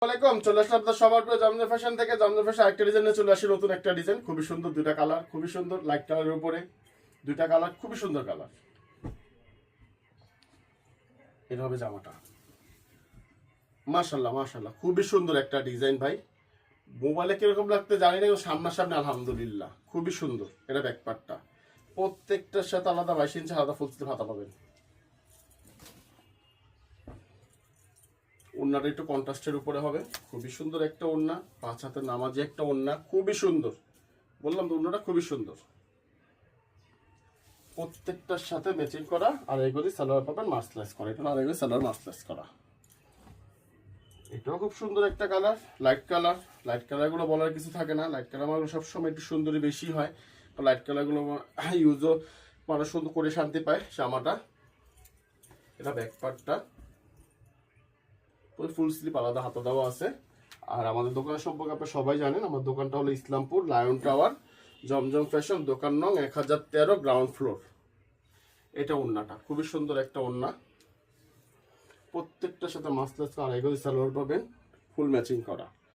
ওয়ালাইকুম, চলে আসলাম আপনার সবার প্রিয় জামদানি ফ্যাশন থেকে। জামদানি ফ্যাশন একটা ডিজাইনে চলে আসি, নতুন একটা ডিজাইন, খুবই সুন্দর, দুইটা কালার, খুবই সুন্দর, লাইট কালারের উপরে দুইটা কালার, খুবই সুন্দর কালার। এটা হবে জামাটা, মাশাল্লাহ মাশাল্লাহ, খুবই সুন্দর একটা ডিজাইন ভাই। মোবাইলে কিরকম লাগতে জানি না, কিন্তু সামনাসামনি আলহামদুলিল্লাহ খুবই সুন্দর। এটা ব্যাকপার্টটা, প্রত্যেকটার সাথে আলাদা 22 ইঞ্চি আলাদা ফুল স্লিভ হাতা পাবেন। ওড়নাটা একটু কন্ট্রাস্টের উপরে হবে, খুবই সুন্দর একটা ওড়না, 5 হাতের নামাজি একটা ওড়না, খুবই সুন্দর। বললাম তো ওড়নাটা খুবই সুন্দর, প্রত্যেকটার সাথে ম্যাচিং করা। আর এগুলি সালোয়ার পাবেন মার্সলাইজ করা, এটা আর এগুলি সালোয়ার মার্সলাইজ করা। এটাও খুব সুন্দর একটা কালার, লাইট কালার। লাইট কালারগুলো বলার কিছু থাকে না, লাইট কালার আমার সবসময় একটু সুন্দরী বেশি হয়। তো লাইট কালারগুলো ইউজও মানুষ সুন্দর করে শান্তি পায়। জামাটা, এটা ব্যাক পার্টটা, ফুল স্লিপ আলাদা হাতা দেওয়া আছে। আর আমাদের দোকানের সম্পর্কে আপনারা সবাই জানেন, আমার দোকানটা হলো ইসলামপুর লায়ন টাওয়ার, জমজম ফ্যাশন, দোকান নং 1013, গ্রাউন্ড ফ্লোর। এটা ওড়নাটা, খুবই সুন্দর একটা ওড়না, প্রত্যেকটার সাথে মাসলাস আর এগুলি সালোয়ার পাবেন ফুল ম্যাচিং করা।